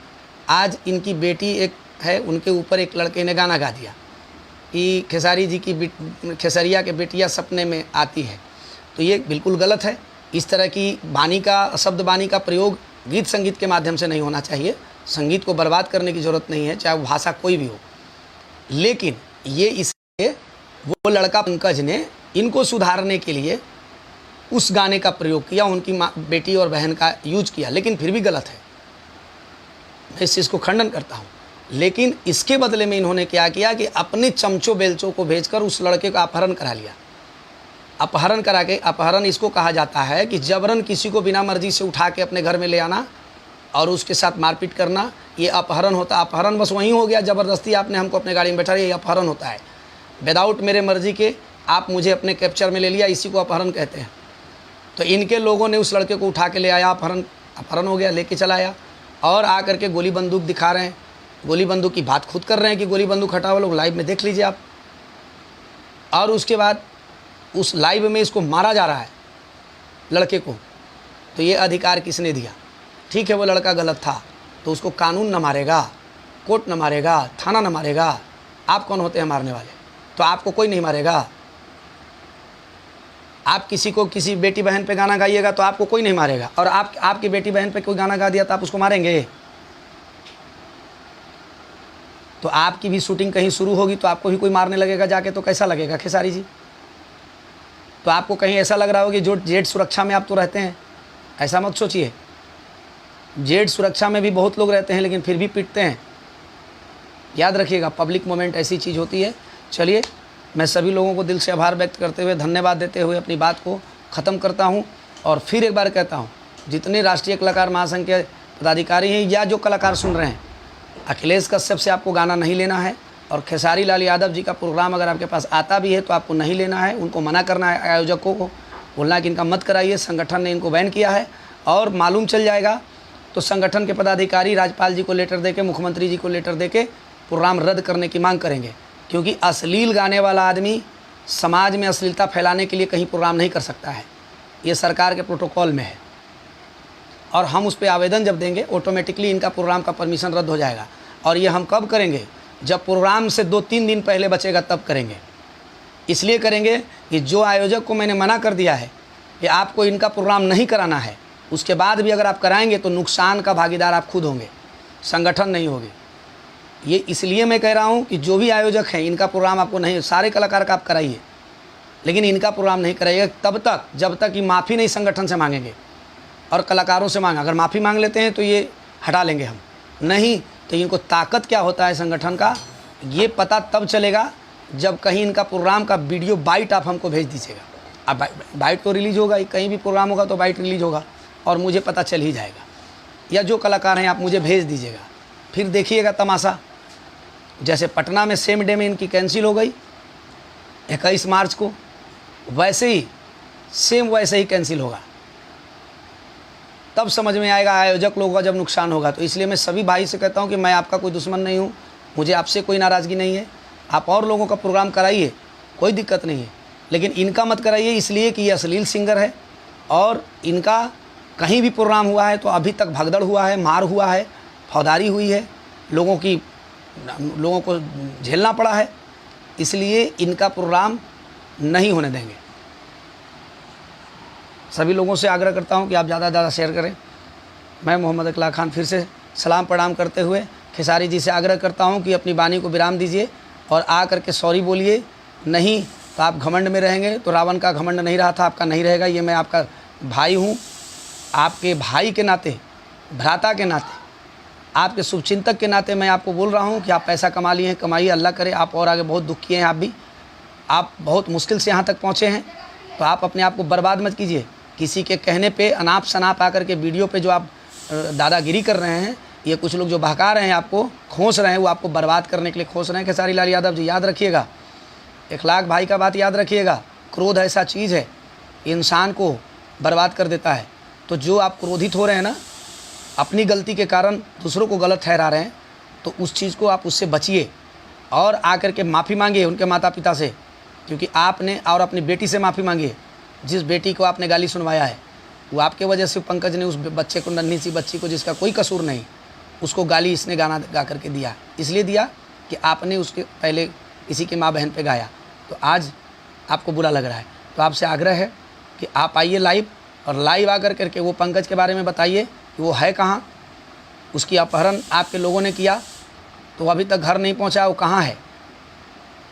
[SPEAKER 1] आज इनकी बेटी एक है, उनके ऊपर एक लड़के ने गाना गा दिया कि खेसारी जी की खेसरिया के बेटियाँ सपने में आती है, तो ये बिल्कुल गलत है। इस तरह की बानी का शब्द बानी का प्रयोग गीत संगीत के माध्यम से नहीं होना चाहिए। संगीत को बर्बाद करने की ज़रूरत नहीं है, चाहे वो भाषा कोई भी हो। लेकिन ये इसलिए वो लड़का पंकज ने इनको सुधारने के लिए उस गाने का प्रयोग किया, उनकी माँ बेटी और बहन का यूज किया, लेकिन फिर भी गलत है। मैं इस चीज़ को खंडन करता हूँ। लेकिन इसके बदले में इन्होंने क्या किया कि अपने चमचों बेलचों को भेजकर उस लड़के का अपहरण करा लिया। अपहरण करा के, अपहरण इसको कहा जाता है कि जबरन किसी को बिना मर्जी से उठा के अपने घर में ले आना और उसके साथ मारपीट करना, ये अपहरण होता। अपहरण बस वहीं हो गया, ज़बरदस्ती आपने हमको अपने गाड़ी में बैठा दिया, ये अपहरण होता है। विदाउट मेरे मर्जी के आप मुझे अपने कैप्चर में ले लिया, इसी को अपहरण कहते हैं। तो इनके लोगों ने उस लड़के को उठा के ले आया, अपहरण हो गया, लेके चला आया और आकर के गोली बंदूक दिखा रहे हैं। गोली बंदूक की बात खुद कर रहे हैं कि गोली बंदूक हटाओ, लोग लाइव में देख लीजिए आप। और उसके बाद उस लाइव में इसको मारा जा रहा है लड़के को। तो ये अधिकार किसने दिया? ठीक है, वो लड़का गलत था तो उसको कानून न मारेगा, कोर्ट न मारेगा, थाना न मारेगा। आप कौन होते हैं मारने वाले? तो आपको कोई नहीं मारेगा। आप किसी को, किसी बेटी बहन पे गाना गाइएगा तो आपको कोई नहीं मारेगा, और आपकी बेटी बहन पे कोई गाना गा दिया तो आप उसको मारेंगे? तो आपकी भी शूटिंग कहीं शुरू होगी तो आपको भी कोई मारने लगेगा जाके, तो कैसा लगेगा खेसारी जी? तो आपको कहीं ऐसा लग रहा होगा कि जो जेड सुरक्षा में आप तो रहते हैं, ऐसा मत सोचिए। जेड सुरक्षा में भी बहुत लोग रहते हैं लेकिन फिर भी पिटते हैं। याद रखिएगा, पब्लिक मोमेंट ऐसी चीज़ होती है। चलिए, मैं सभी लोगों को दिल से आभार व्यक्त करते हुए, धन्यवाद देते हुए अपनी बात को ख़त्म करता हूं। और फिर एक बार कहता हूं, जितने राष्ट्रीय कलाकार महासंघ के पदाधिकारी हैं या जो कलाकार सुन रहे हैं, अखिलेश कश्यप से आपको गाना नहीं लेना है। और खेसारी लाल यादव जी का प्रोग्राम अगर आपके पास आता भी है तो आपको नहीं लेना है। उनको मना करना है, आयोजकों को बोलना है कि इनका मत कराइए, संगठन ने इनको बैन किया है। और मालूम चल जाएगा तो संगठन के पदाधिकारी राज्यपाल जी को लेटर देके, मुख्यमंत्री जी को लेटर देके प्रोग्राम रद्द करने की मांग करेंगे। क्योंकि अश्लील गाने वाला आदमी समाज में अश्लीलता फैलाने के लिए कहीं प्रोग्राम नहीं कर सकता है, ये सरकार के प्रोटोकॉल में है। और हम उस पर आवेदन जब देंगे, ऑटोमेटिकली इनका प्रोग्राम का परमिशन रद्द हो जाएगा। और ये हम कब करेंगे? जब प्रोग्राम से 2-3 दिन पहले बचेगा तब करेंगे। इसलिए करेंगे कि जो आयोजक को मैंने मना कर दिया है कि आपको इनका प्रोग्राम नहीं कराना है, उसके बाद भी अगर आप कराएंगे तो नुकसान का भागीदार आप खुद होंगे, संगठन नहीं होगी। ये इसलिए मैं कह रहा हूँ कि जो भी आयोजक हैं, इनका प्रोग्राम आपको नहीं, सारे कलाकार का आप कराइए, लेकिन इनका प्रोग्राम नहीं कराइएगा तब तक जब तक कि माफ़ी नहीं संगठन से मांगेंगे और कलाकारों से मांगा। अगर माफ़ी मांग लेते हैं तो ये हटा लेंगे हम, नहीं तो इनको ताकत क्या होता है संगठन का ये पता तब चलेगा जब कहीं इनका प्रोग्राम का वीडियो बाइट आप हमको भेज दीजिएगा। अब बाइट तो रिलीज़ होगा ही, कहीं भी प्रोग्राम होगा तो बाइट रिलीज़ होगा और मुझे पता चल ही जाएगा। या जो कलाकार हैं आप मुझे भेज दीजिएगा, फिर देखिएगा तमाशा। जैसे पटना में सेम डे में इनकी कैंसिल हो गई 21 मार्च को, वैसे ही सेम वैसे ही कैंसिल होगा। तब समझ में आएगा आयोजक लोगों का जब नुकसान होगा। तो इसलिए मैं सभी भाई से कहता हूं कि मैं आपका कोई दुश्मन नहीं हूं, मुझे आपसे कोई नाराज़गी नहीं है। आप और लोगों का प्रोग्राम कराइए, कोई दिक्कत नहीं है, लेकिन इनका मत कराइए, इसलिए कि ये अश्लील सिंगर है और इनका कहीं भी प्रोग्राम हुआ है तो अभी तक भगदड़ हुआ है, मार हुआ है, फौदारी हुई है, लोगों को झेलना पड़ा है। इसलिए इनका प्रोग्राम नहीं होने देंगे। सभी लोगों से आग्रह करता हूं कि आप ज़्यादा से ज़्यादा शेयर करें। मैं मोहम्मद अकला खान फिर से सलाम प्रणाम करते हुए खेसारी जी से आग्रह करता हूं कि अपनी वाणी को विराम दीजिए और आ करके सॉरी बोलिए। नहीं तो आप घमंड में रहेंगे, तो रावण का घमंड नहीं रहा था, आपका नहीं रहेगा। ये मैं आपका भाई हूँ, आपके भाई के नाते, भ्राता के नाते, आपके शुभचिंतक के नाते मैं आपको बोल रहा हूँ कि आप पैसा कमा लिए हैं, कमाइए, अल्लाह करे आप और आगे बहुत दुख किए हैं। आप भी, आप बहुत मुश्किल से यहाँ तक पहुँचे हैं, तो आप अपने आप को बर्बाद मत कीजिए। किसी के कहने पे अनाप शनाप आकर के वीडियो पे जो आप दादागिरी कर रहे हैं, ये कुछ लोग जो बहका रहे हैं, आपको खोस रहे हैं, वो आपको बर्बाद करने के लिए खोस रहे हैं। खेसारी लाल यादव जी याद रखिएगा, इखलाक भाई का बात याद रखिएगा। क्रोध ऐसा चीज़ है, इंसान को बर्बाद कर देता है। तो जो आप क्रोधित हो रहे हैं ना, अपनी गलती के कारण दूसरों को गलत ठहरा रहे हैं, तो उस चीज़ को आप उससे बचिए और आकर के माफ़ी मांगिए उनके माता पिता से, क्योंकि आपने और अपनी बेटी से माफ़ी मांगिए। जिस बेटी को आपने गाली सुनवाया है वो आपके वजह से पंकज ने उस बच्चे को, नन्ही सी बच्ची को जिसका कोई कसूर नहीं, उसको गाली इसने गाना गा करके दिया, इसलिए दिया कि आपने उसके पहले किसी की माँ बहन पे गाया, तो आज आपको बुरा लग रहा है। तो आपसे आग्रह है कि आप आइए लाइव, और लाइव आकर करके वो पंकज के बारे में बताइए कि वो है कहाँ, उसकी अपहरण आपके लोगों ने किया तो अभी तक घर नहीं पहुँचा, वो कहाँ है,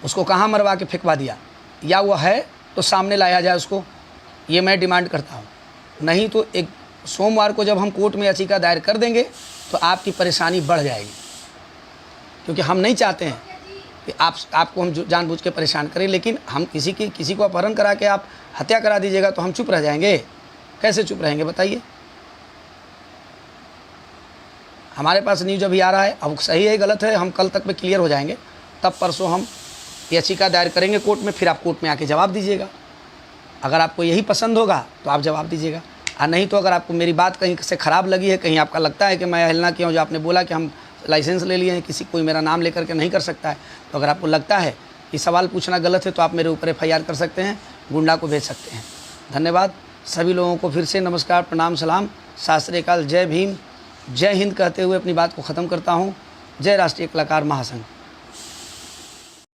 [SPEAKER 1] उसको कहाँ मरवा के फेंकवा दिया, या वो है तो सामने लाया जाए उसको, ये मैं डिमांड करता हूँ। नहीं तो एक सोमवार को जब हम कोर्ट में याचिका दायर कर देंगे तो आपकी परेशानी बढ़ जाएगी, क्योंकि हम नहीं चाहते हैं कि आपको हम जानबूझ के परेशान करें। लेकिन हम किसी को अपहरण करा के आप हत्या करा दीजिएगा तो हम चुप रह जाएंगे? कैसे चुप रहेंगे बताइए? हमारे पास न्यूज अभी आ रहा है, अब सही है गलत है हम कल तक में क्लियर हो जाएंगे, तब परसों हम याचिका दायर करेंगे कोर्ट में, फिर आप कोर्ट में आके जवाब दीजिएगा। अगर आपको यही पसंद होगा तो आप जवाब दीजिएगा, और नहीं तो अगर आपको मेरी बात कहीं से ख़राब लगी है, कहीं आपका लगता है कि मैं अवहेलना किया हूँ, जो आपने बोला कि हम लाइसेंस ले लिए हैं, किसी कोई मेरा नाम लेकर के नहीं कर सकता है, तो अगर आपको लगता है कि सवाल पूछना गलत है तो आप मेरे ऊपर FIR कर सकते हैं, गुंडा को भेज सकते हैं। धन्यवाद सभी लोगों को, फिर से नमस्कार, प्रणाम, सलाम, सत श्री अकाल, जय भीम, जय हिंद कहते हुए अपनी बात को ख़त्म करता हूँ। जय राष्ट्रीय कलाकार महासंघ।